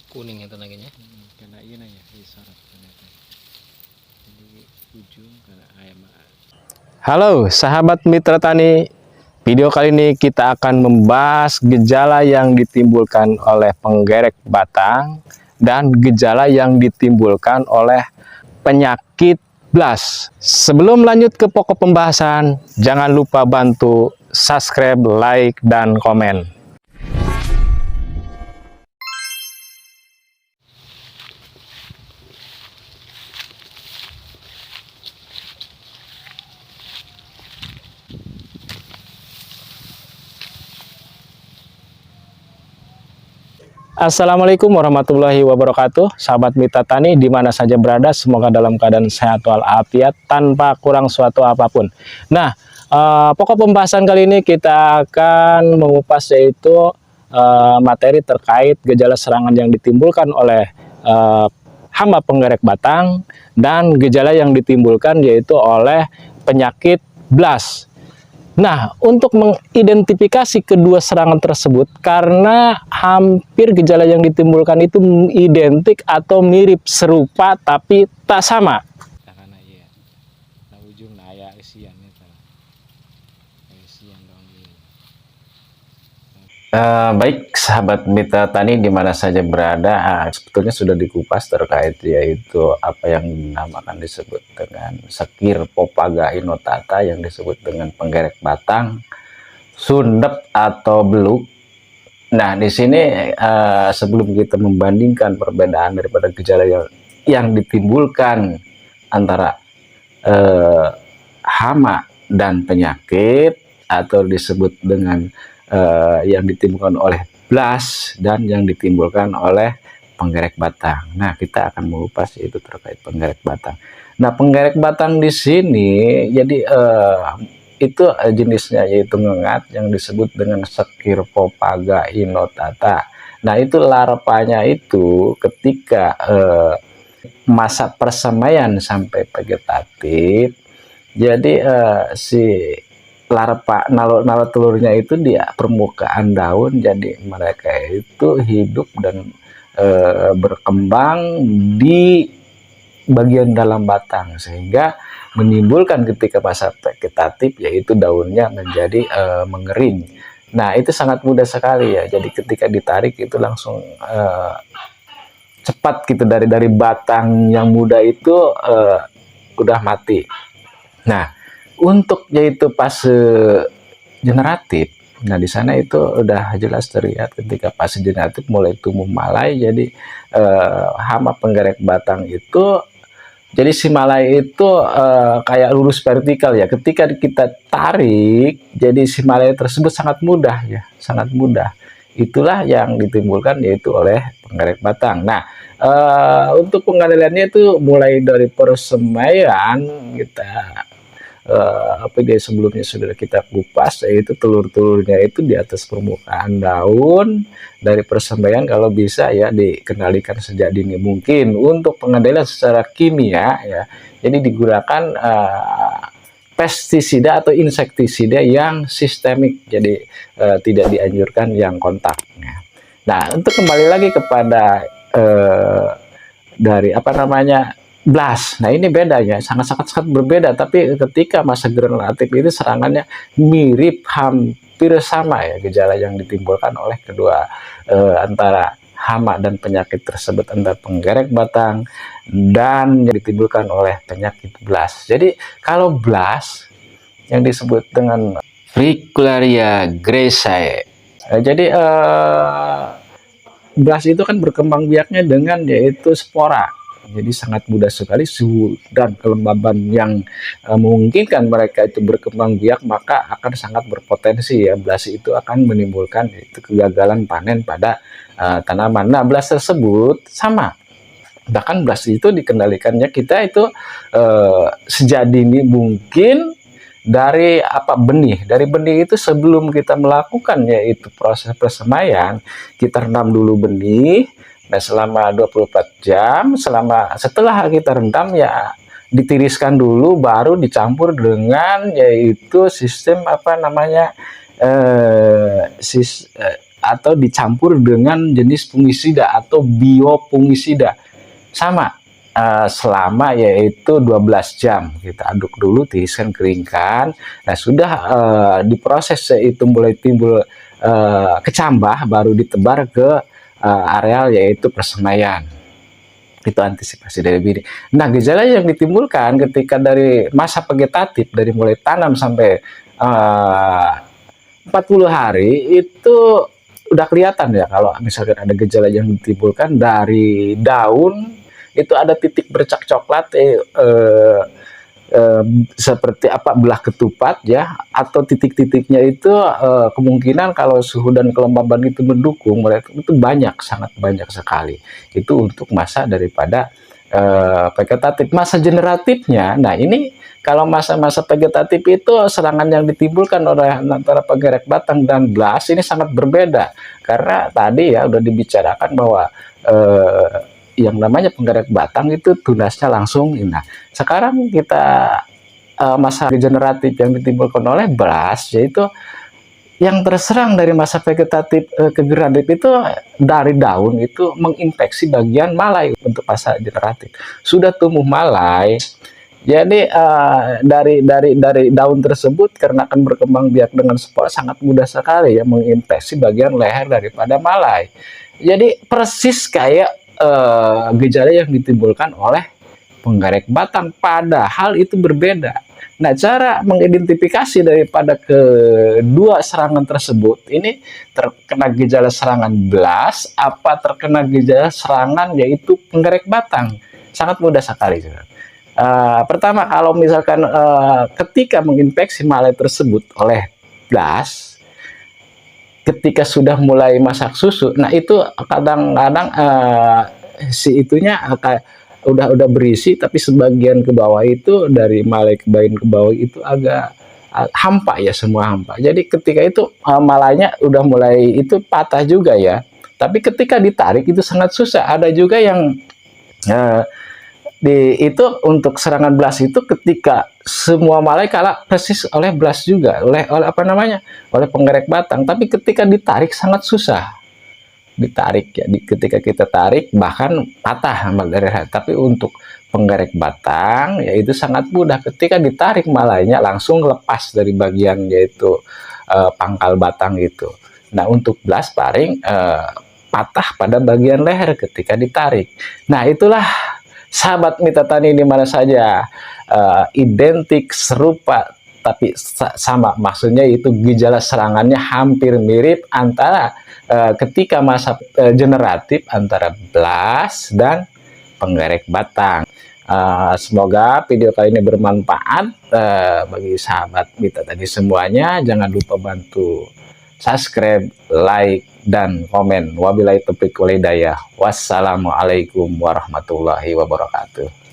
kuning itu naginya. Kena iya ya isyarat ternyata. Jadi ujung kena ayam. Halo sahabat mitra tani, video kali ini kita akan membahas gejala yang ditimbulkan oleh penggerek batang dan gejala yang ditimbulkan oleh penyakit blast. Sebelum lanjut ke pokok pembahasan, jangan lupa bantu subscribe, like, dan komen. Assalamualaikum warahmatullahi wabarakatuh. Sahabat mitra tani di mana saja berada, semoga dalam keadaan sehat walafiat tanpa kurang suatu apapun. Nah, pokok pembahasan kali ini kita akan mengupas yaitu materi terkait gejala serangan yang ditimbulkan oleh hama penggerek batang dan gejala yang ditimbulkan yaitu oleh penyakit blast. Nah, untuk mengidentifikasi kedua serangan tersebut, karena hampir gejala yang ditimbulkan itu identik atau mirip, serupa, tapi tak sama. Karena iya, nah ujung nah ayah isian itu, isian dong. Baik, sahabat mitra tani di mana saja berada, sebetulnya sudah dikupas terkait yaitu apa yang dinamakan disebut dengan sekir Popaga inotata yang disebut dengan penggerek batang, sundep atau beluk. Nah, di sini sebelum kita membandingkan perbedaan daripada gejala yang ditimbulkan antara hama dan penyakit atau disebut dengan yang ditimbulkan oleh blast dan yang ditimbulkan oleh penggerek batang. Nah, kita akan mengupas itu terkait penggerek batang. Nah, penggerek batang di sini jadi itu jenisnya yaitu ngengat yang disebut dengan sekir Popaga inotata. Nah, itu larvanya itu ketika masa persemaian sampai vegetatif. Jadi si larva nalo telurnya itu di permukaan daun, jadi mereka itu hidup dan berkembang di bagian dalam batang sehingga menimbulkan ketika masa vegetatif yaitu daunnya menjadi mengering. Nah, itu sangat mudah sekali ya, jadi ketika ditarik itu langsung cepat gitu, dari batang yang muda itu udah mati. Nah, untuk yaitu fase generatif, nah di sana itu udah jelas terlihat ketika fase generatif mulai tumbuh malai. Jadi hama penggerek batang itu, jadi si malai itu kayak lurus vertikal ya. Ketika kita tarik, jadi si malai tersebut sangat mudah ya, sangat mudah. Itulah yang ditimbulkan yaitu oleh penggerek batang. Nah, untuk pengendaliannya itu mulai dari persemaian kita apa dia sebelumnya sudah kita kupas, yaitu telur-telurnya itu di atas permukaan daun. Dari persembahyan kalau bisa ya dikendalikan sejak dini mungkin. Untuk pengendalian secara kimia ya, jadi digunakan pestisida atau insektisida yang sistemik, jadi tidak dianjurkan yang kontak. Nah, untuk kembali lagi kepada dari apa namanya blast. Nah, ini bedanya sangat berbeda, tapi ketika masa generatif itu serangannya mirip, hampir sama ya gejala yang ditimbulkan oleh kedua antara hama dan penyakit tersebut, antara penggerek batang dan yang ditimbulkan oleh penyakit blast. Jadi kalau blast yang disebut dengan Fricularia graesae, jadi blast itu kan berkembang biaknya dengan yaitu spora. Jadi sangat mudah sekali, suhu dan kelembaban yang memungkinkan mereka itu berkembang biak, maka akan sangat berpotensi ya blast itu akan menimbulkan itu kegagalan panen pada tanaman. Nah, blast tersebut sama, bahkan blast itu dikendalikannya kita itu sejak dini mungkin dari benih. Dari benih itu sebelum kita melakukan yaitu proses persemaian, kita rendam dulu benih. Nah, selama 24 jam, setelah kita rendam ya ditiriskan dulu, baru dicampur dengan yaitu sistem atau dicampur dengan jenis fungisida atau biofungisida. Sama selama yaitu 12 jam. Kita aduk dulu, tiriskan, keringkan. Nah, sudah diproses itu mulai timbul kecambah, baru ditebar ke areal yaitu persemaian. Itu antisipasi dari bini. Nah, gejala yang ditimbulkan ketika dari masa vegetatif, dari mulai tanam sampai 40 hari, itu udah kelihatan ya kalau misalkan ada gejala yang ditimbulkan dari daun, itu ada titik bercak coklat seperti apa, belah ketupat ya, atau titik-titiknya itu kemungkinan kalau suhu dan kelembaban itu mendukung, mereka itu banyak, sangat banyak sekali. Itu untuk masa daripada vegetatif. Masa generatifnya, nah ini kalau masa-masa vegetatif itu serangan yang ditimbulkan oleh antara penggerek batang dan blas ini sangat berbeda, karena tadi ya udah dibicarakan bahwa yang namanya penggerek batang itu tunasnya langsung. Nah, sekarang kita masa generatif yang ditimbulkan oleh blas, yaitu yang terserang dari masa vegetatif ke generatif itu dari daun itu menginfeksi bagian malai. Untuk masa generatif sudah tumbuh malai, jadi dari daun tersebut karena akan berkembang biak dengan spor, sangat mudah sekali ya menginfeksi bagian leher daripada malai. Jadi persis kayak gejala yang ditimbulkan oleh penggerek batang, padahal itu berbeda. Nah, cara mengidentifikasi daripada kedua serangan tersebut, ini terkena gejala serangan blas apa terkena gejala serangan yaitu penggerek batang, sangat mudah sekali. Pertama, kalau misalkan ketika menginfeksi malai tersebut oleh blas, ketika sudah mulai masak susu, nah itu kadang-kadang si itunya kayak udah berisi, tapi sebagian ke bawah itu dari malai ke bagian ke bawah itu agak hampa ya, semua hampa. Jadi ketika itu malainya udah mulai itu patah juga ya. Tapi ketika ditarik itu sangat susah. Ada juga yang itu untuk serangan blas itu ketika semua malai kalah persis oleh blas juga, oleh apa namanya, oleh penggerek batang, tapi ketika ditarik sangat susah ditarik ya, ketika kita tarik bahkan patah dari. Tapi untuk penggerek batang ya itu sangat mudah, ketika ditarik malainya langsung lepas dari bagian yaitu pangkal batang itu. Nah, untuk blas paring patah pada bagian leher ketika ditarik. Nah, itulah sahabat mitra tani di mana saja, identik, serupa, tapi sama, maksudnya itu gejala serangannya hampir mirip antara ketika masa generatif antara blas dan penggerek batang. Semoga video kali ini bermanfaat bagi sahabat mitra tadi semuanya. Jangan lupa bantu subscribe, like, dan komen. Wabillahi taufiq wal hidayah. Wassalamualaikum warahmatullahi wabarakatuh.